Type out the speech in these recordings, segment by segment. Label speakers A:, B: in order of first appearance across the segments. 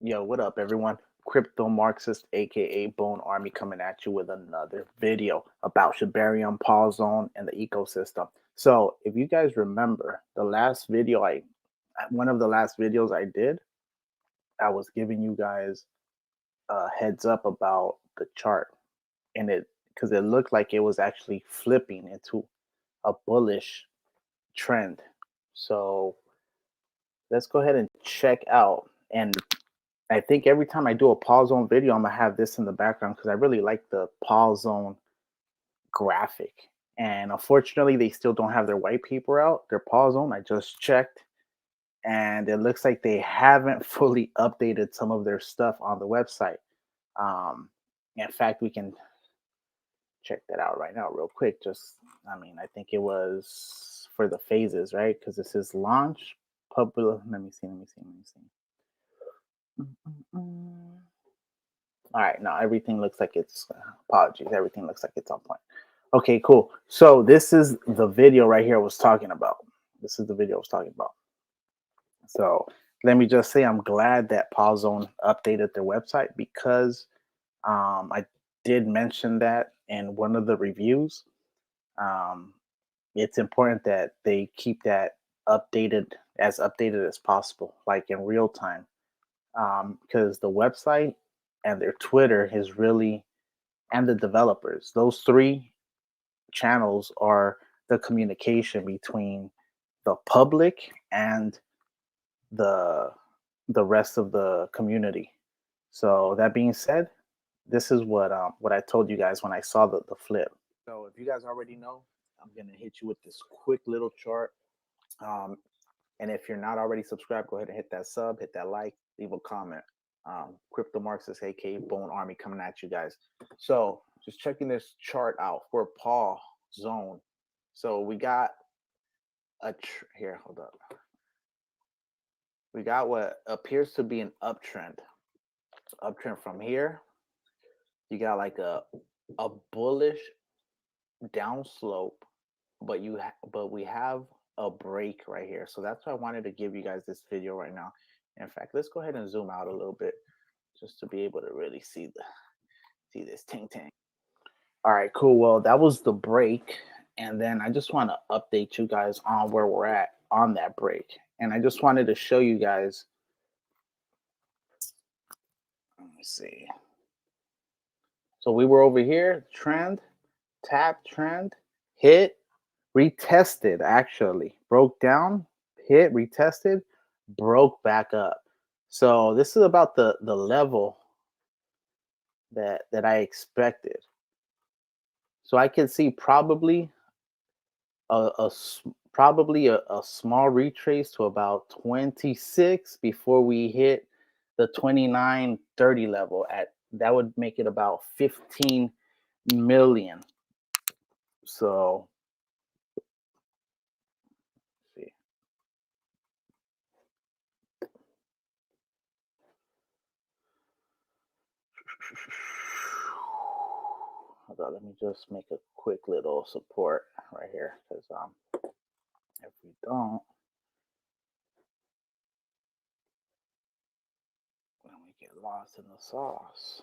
A: Yo, what up, everyone? CryptoMarxist, aka Bone Army, coming at you with another video about Shibarium PAW and the ecosystem. So, if you guys remember, the last video one of the last videos I did, I was giving you guys a heads up about the chart, and because it looked like it was actually flipping into a bullish trend. So, let's go ahead and check out. And I think every time I do a pause zone video, I'm gonna have this in the background because I really like the pause zone graphic. And unfortunately, they still don't have their white paper out, their pause zone. I just checked, and it looks like they haven't fully updated some of their stuff on the website. In fact, we can check that out right now, real quick. I think it was for the phases, right? Because this is launch, public. Let me see. Mm-mm-mm. All right, now everything looks like it's apologies. Everything looks like it's on point. Okay, cool. So this is the video right here I was talking about. This is the video I was talking about. So let me just say I'm glad that PawZone updated their website because I did mention that in one of the reviews. Um, it's important that they keep that updated as possible, like in real time, because the website and their Twitter is really and the developers. Those three channels are the communication between the public and the the rest of the community. So that being said, this is what I told you guys when I saw the flip. So if you guys already know, I'm gonna hit you with this quick little chart. Um, and if you're not already subscribed, go ahead and hit that sub, hit that like, leave a comment. Crypto Marxist, aka Bone Army, coming at you guys. So just checking this chart out for Paul Zone. So we got here. Hold up. We got what appears to be an uptrend. Uptrend from here. You got like a bullish downslope, but we have a break right here. So that's why I wanted to give you guys this video right now. In fact, let's go ahead and zoom out a little bit just to be able to really see this ting ting. All right, cool. Well, that was the break, and then I just want to update you guys on where we're at on that break. And I just wanted to show you guys. Let me see. So we were over here, trend, tap, trend, hit, retested, actually broke down, hit, retested, broke back up. So this is about the level that I expected. So I can see probably a small retrace to about 26 before we hit the 29.30 level. At that would make it about 15 million. So let's see. Hold on, let me just make a quick little support right here because if we don't, then we get lost in the sauce.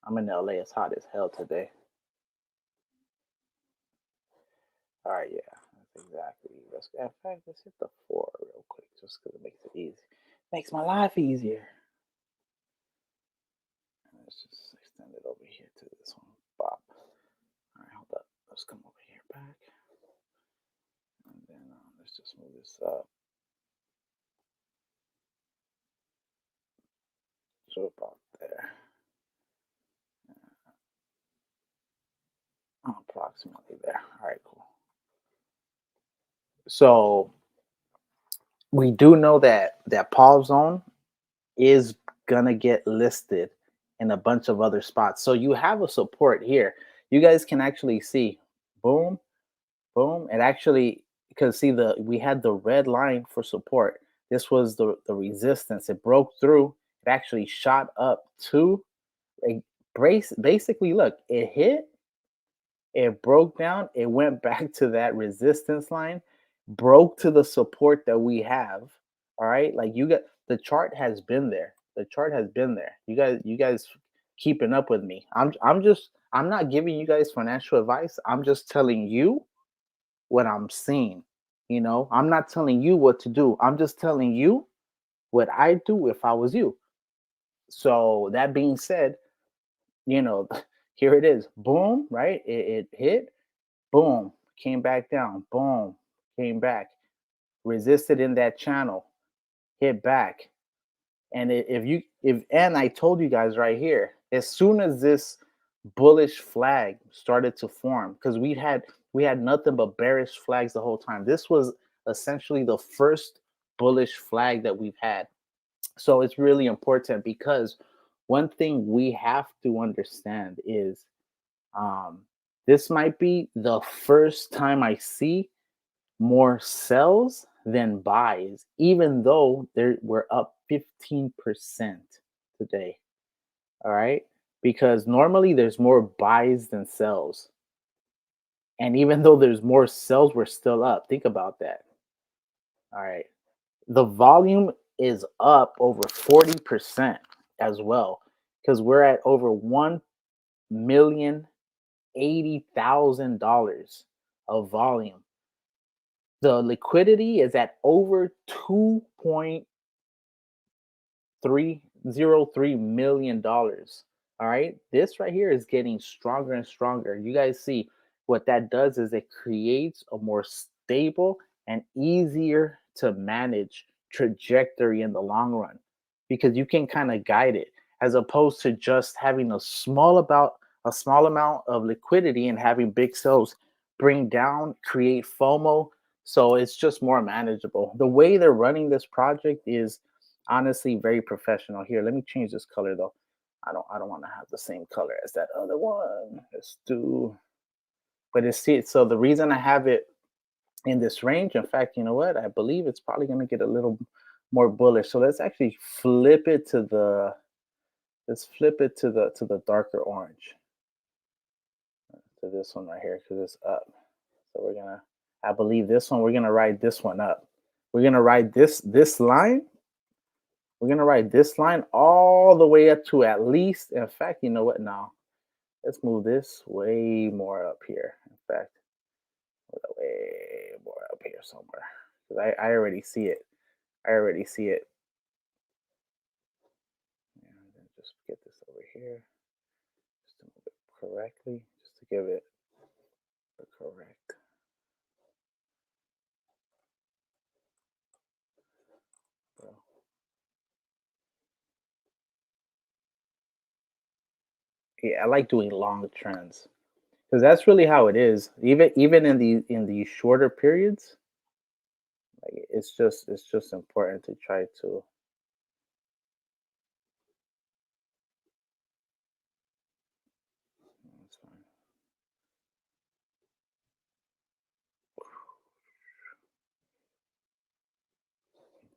A: I'm in LA. It's hot as hell today. All right, yeah, that's exactly. In fact, let's hit the 4 real quick just because it makes it easy. Makes my life easier. And let's just extend it over here to this one. Bop. All right, hold up. Let's come over here back. And then let's just move this up. So about there. Approximately there. All right, cool. So we do know that Paul Zone is gonna get listed in a bunch of other spots. So you have a support here. You guys can actually see, boom, boom. It actually, because see we had the red line for support. This was the resistance. It broke through. It actually shot up to a brace. Basically, look, it hit, it broke down, it went back to that resistance line, broke to the support that we have. All right, like you got the chart has been there. The chart has been there. You guys keeping up with me. I'm not giving you guys financial advice. I'm just telling you what I'm seeing. I'm not telling you what to do. I'm just telling you what I do if I was you. So that being said, you know, here it is. Boom, right? It hit, boom, came back down, boom, came back, resisted in that channel, hit back. And if I told you guys right here, as soon as this bullish flag started to form, because we had nothing but bearish flags the whole time. This was essentially the first bullish flag that we've had. So it's really important because one thing we have to understand is um, this might be the first time I see more sells than buys, even though we're up 15% today. All right. Because normally there's more buys than sells. And even though there's more sells, we're still up. Think about that. All right. The volume is up over 40% as well, because we're at over $1,080,000 of volume. The liquidity is at over 2.303 million. All right. This right here is getting stronger and stronger. You guys see what that does is it creates a more stable and easier to manage trajectory in the long run, because you can kind of guide it, as opposed to just having a small amount of liquidity and having big sales bring down, create FOMO. So it's just more manageable. The way they're running this project is honestly very professional. Here, let me change this color though. I don't want to have the same color as that other one. Let's do, but so the reason I have it in this range, in fact, you know what? I believe it's probably going to get a little more bullish. So let's actually flip it to the darker orange, to this one right here, because it's up. So I believe this one, we're gonna ride this one up. We're gonna ride this line. We're gonna ride this line all the way up to at least. In fact, you know what? Now let's move this way more up here. In fact, way more up here somewhere, because I already see it. I already see it. And then just get this over here, just to move it correctly, just to give it the correct. Yeah, I like doing long trends, because that's really how it is. Even in these shorter periods, like it's just important to try to. That's fine.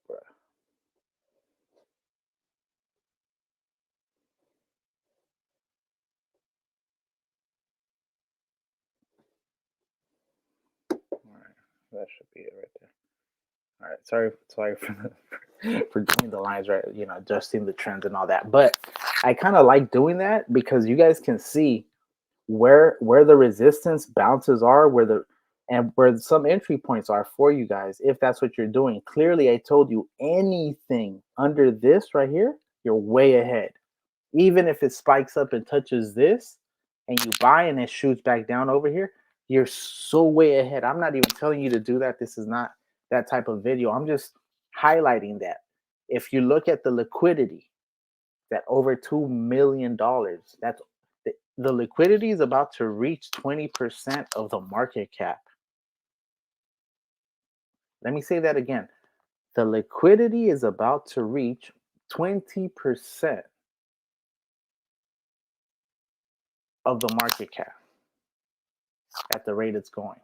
A: Bruh. All right, that should be it right there. All right, sorry for doing the lines right, adjusting the trends and all that. But I kind of like doing that because you guys can see where the resistance bounces are, where some entry points are for you guys, if that's what you're doing. Clearly, I told you anything under this right here, you're way ahead. Even if it spikes up and touches this and you buy and it shoots back down over here, you're so way ahead. I'm not even telling you to do that. This is not that type of video. I'm just highlighting that. If you look at the liquidity, that over $2 million, that's the liquidity is about to reach 20% of the market cap. Let me say that again. The liquidity is about to reach 20% of the market cap at the rate it's going.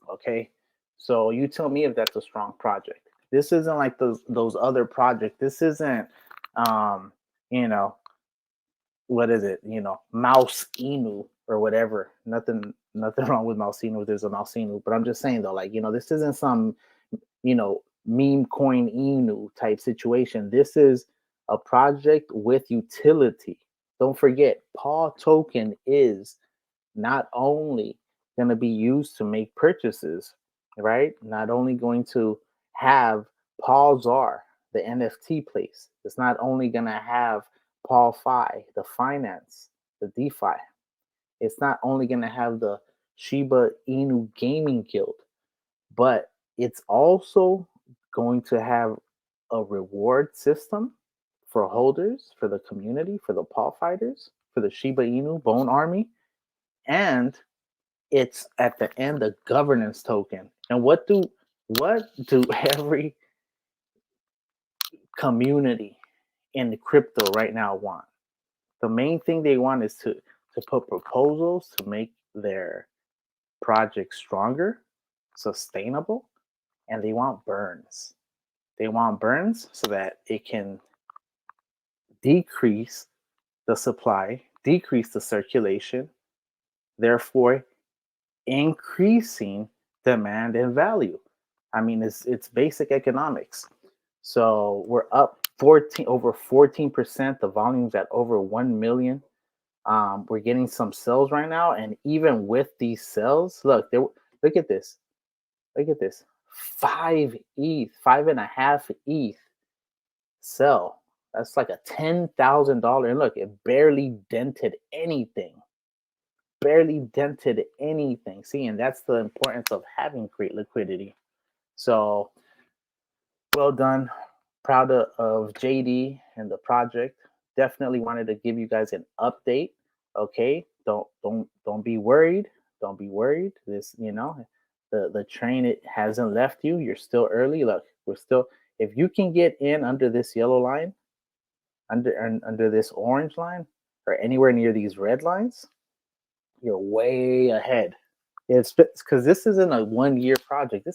A: Okay. So you tell me if that's a strong project. This isn't like those other projects. This isn't um, you know, what is it? Mouse Inu or whatever. nothing wrong with Malsinu if there's a Malsinu, but I'm just saying though, like, this isn't some, meme coin Inu type situation. This is a project with utility. Don't forget, PAW token is not only going to be used to make purchases, right? Not only going to have Paul Czar, the NFT place. It's not only going to have Paul Fi, the finance, the DeFi. It's not only going to have the Shiba Inu Gaming Guild, but it's also going to have a reward system for holders, for the community, for the Paw fighters, for the Shiba Inu Bone Army, and it's at the end a governance token. And what do every community in the crypto right now want? The main thing they want is to put proposals to make their project stronger, sustainable, and they want burns. They want burns so that it can decrease the supply, decrease the circulation, therefore increasing demand and value. I mean, it's basic economics. So we're up over 14%. The volume's at over 1 million. We're getting some sales right now, and even with these sales, look at this. Look at this. 5.5 ETH sell. That's like a $10,000. And look, it barely dented anything. Barely dented anything. See, and that's the importance of having great liquidity. So well done. Proud of JD and the project. Definitely wanted to give you guys an update. Okay, don't be worried. Don't be worried. This, the train, it hasn't left you. You're still early. Look, we're still. If you can get in under this yellow line, under this orange line, or anywhere near these red lines, you're way ahead. It's because this isn't a 1 year project.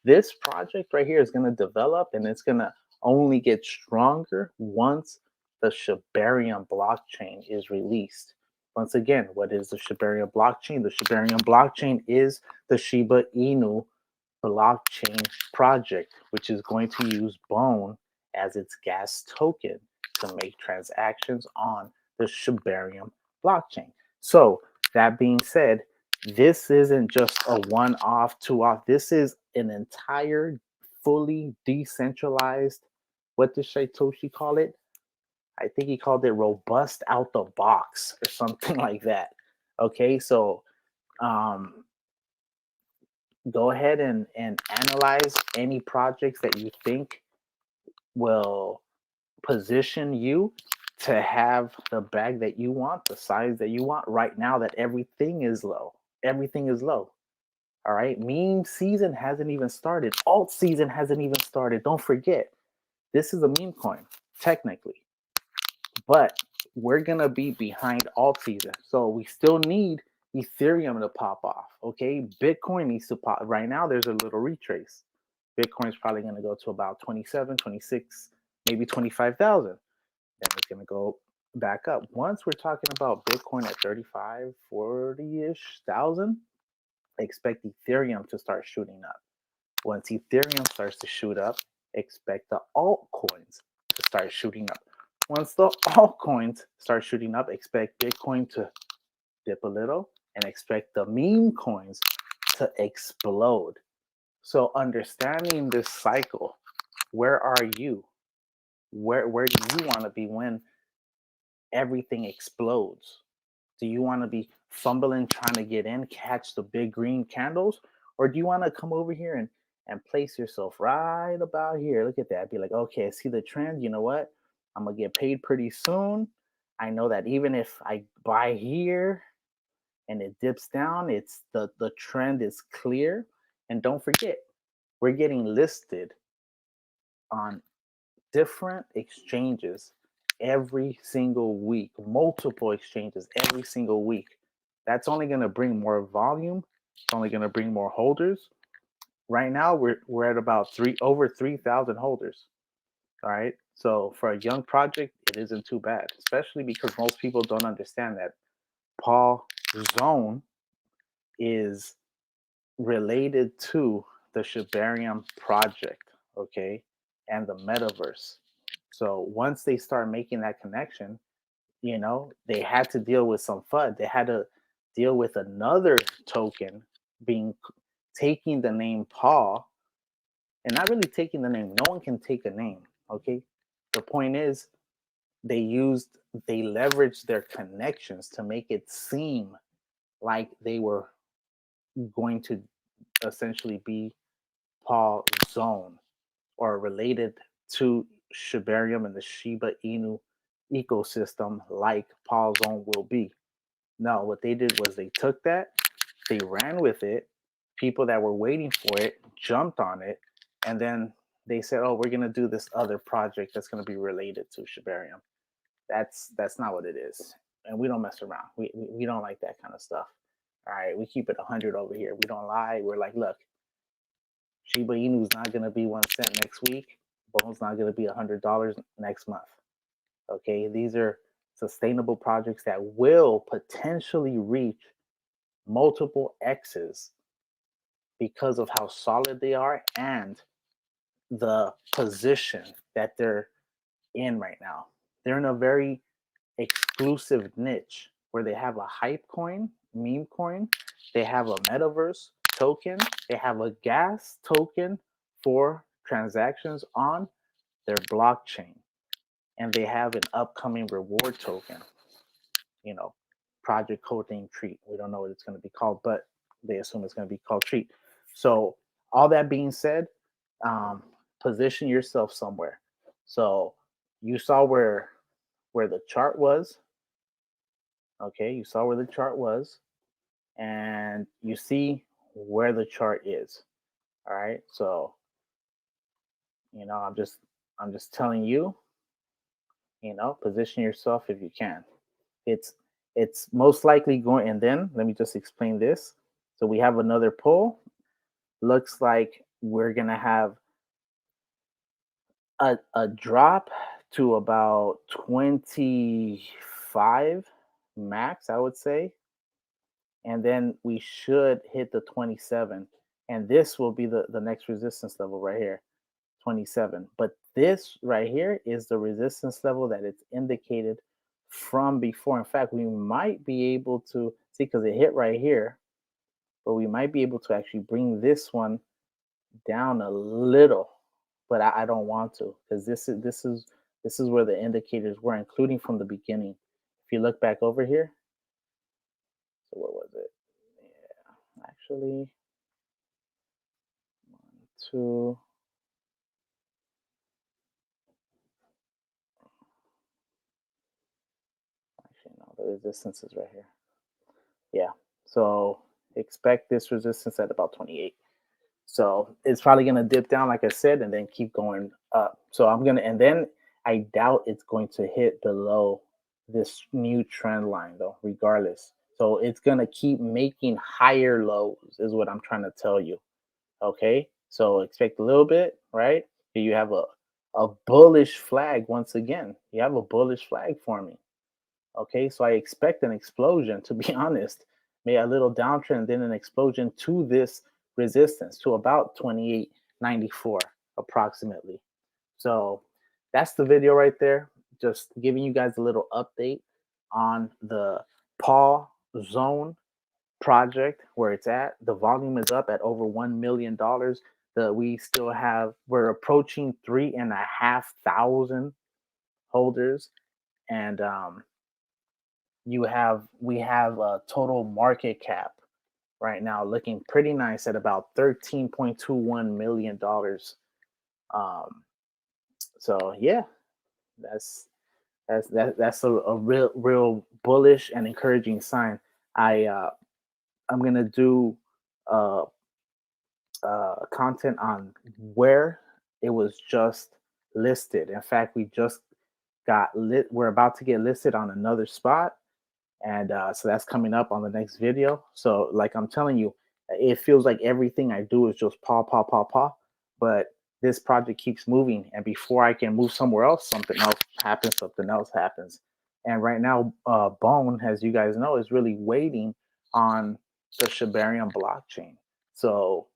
A: This project right here is going to develop, and it's going to only get stronger once the Shibarium blockchain is released. Once again, what is the Shibarium blockchain? The Shibarium blockchain is the Shiba Inu blockchain project, which is going to use Bone as its gas token to make transactions on the Shibarium blockchain. So that being said, this isn't just a one-off, two-off. This is an entire fully decentralized, what did Satoshi call it? I think he called it robust out the box or something like that. Okay, so go ahead and analyze any projects that you think will position you to have the bag that you want, the size that you want. Right now that everything is low. Everything is low. All right. Meme season hasn't even started. Alt season hasn't even started. Don't forget, this is a meme coin, technically. But we're going to be behind alt season. So we still need Ethereum to pop off. Okay. Bitcoin needs to pop. Right now, there's a little retrace. Bitcoin's probably going to go to about 27, 26, maybe 25,000. Then it's going to go back up. Once we're talking about Bitcoin at 35, 40-ish thousand, expect Ethereum to start shooting up. Once Ethereum starts to shoot up, expect the altcoins to start shooting up. Once the altcoins start shooting up, expect Bitcoin to dip a little and expect the meme coins to explode. So understanding this cycle, where are you? Where do you want to be when everything explodes? Do you want to be fumbling trying to get in, catch the big green candles? Or do you want to come over here and place yourself right about here? Look at that. Be like, okay, I see the trend. You know what? I'm going to get paid pretty soon. I know that even if I buy here and it dips down, it's the trend is clear. And don't forget, we're getting listed on different exchanges every single week, multiple exchanges every single week. That's only going to bring more volume. It's only going to bring more holders. Right now, we're at about over 3,000 holders. All right. So for a young project, it isn't too bad, especially because most people don't understand that Paul Zone is related to the Shibarium project, okay, and the metaverse. So once they start making that connection, they had to deal with some FUD. They had to deal with another token being taking the name PAW and not really taking the name. No one can take a name, okay? The point is they leveraged their connections to make it seem like they were going to essentially be Paw Zone or related to Shibarium and the Shiba Inu ecosystem like Paw Zone will be. No, what they did was they took that, they ran with it. People that were waiting for it jumped on it, and then they said, "Oh, we're gonna do this other project that's gonna be related to Shibarium." That's not what it is, and we don't mess around. We don't like that kind of stuff. All right, we keep it 100 over here. We don't lie. We're like, look, Shiba Inu is not gonna be 1 cent next week. Bone's not gonna be $100 next month. Okay, these are sustainable projects that will potentially reach multiple X's because of how solid they are and the position that they're in right now. They're in a very exclusive niche where they have a hype coin, meme coin, they have a metaverse token, they have a gas token for transactions on their blockchain, and they have an upcoming reward token, you know, project code name Treat. We don't know what it's going to be called, but they assume it's going to be called Treat. So, all that being said, position yourself somewhere. So, you saw where the chart was. Okay, you saw where the chart was, and you see where the chart is. All right, so I'm just telling you, position yourself if you can. It's it's most likely going, and then let me just explain this. So we have another pull. Looks like we're gonna have a drop to about 25 max, I would say, and then we should hit the 27, and this will be the next resistance level right here, 27. But this right here is the resistance level that it's indicated from before. In fact, we might be able to see, because it hit right here, but we might be able to actually bring this one down a little, but I don't want to, because this is where the indicators were, including from the beginning. If you look back over here, so what was it? Yeah, actually, 1, 2. Actually, no, the resistance is right here. Yeah, so expect this resistance at about 28. So it's probably going to dip down, like I said, and then keep going up. So and then I doubt it's going to hit below this new trend line, though, regardless. So it's going to keep making higher lows, is what I'm trying to tell you. Okay. So expect a little bit, right? You have a bullish flag once again. You have a bullish flag forming. Okay, so I expect an explosion, to be honest. Maybe a little downtrend, then an explosion to this resistance to about 28.94 approximately. So that's the video right there. Just giving you guys a little update on the Paw Zone project, where it's at. The volume is up at over $1 million. We're approaching 3,500 holders, and we have a total market cap right now looking pretty nice at about $13.21 million. So yeah, that's a real bullish and encouraging sign. I'm gonna do uh, content on where it was just listed. In fact, we just got lit. We're about to get listed on another spot, and so that's coming up on the next video. So like I'm telling you, it feels like everything I do is just paw, but this project keeps moving, and before I can move somewhere else, something else happens. And right now, Bone, as you guys know, is really waiting on the Shibarium blockchain. So,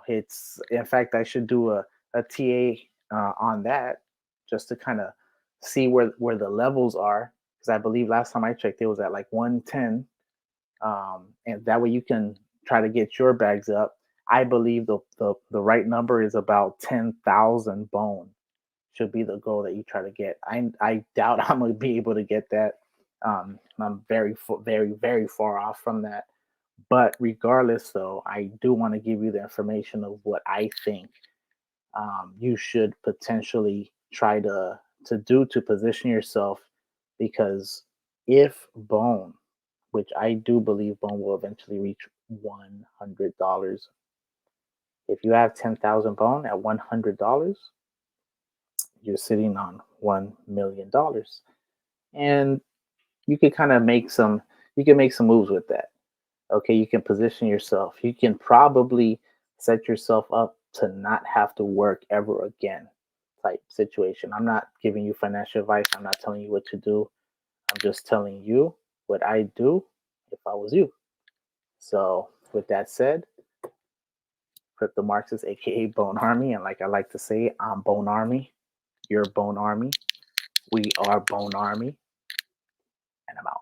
A: it's, in fact, I should do a TA on that, just to kind of see where the levels are, because I believe last time I checked it was at like 110, and that way you can try to get your bags up. I believe the right number is about 10,000 bone should be the goal that you try to get. I doubt I'm gonna be able to get that. I'm very very far off from that. But regardless, though, I do want to give you the information of what I think you should potentially try to do to position yourself, because if bone, which I do believe bone will eventually reach $100. If you have 10,000 bone at $100, you're sitting on $1 million, and you can kind of make some. You can make some moves with that. Okay, you can position yourself. You can probably set yourself up to not have to work ever again, type situation. I'm not giving you financial advice. I'm not telling you what to do. I'm just telling you what I do if I was you. So, with that said, CryptoMarxist, aka Bone Army, and like I like to say, I'm Bone Army. You're Bone Army. We are Bone Army, and I'm out.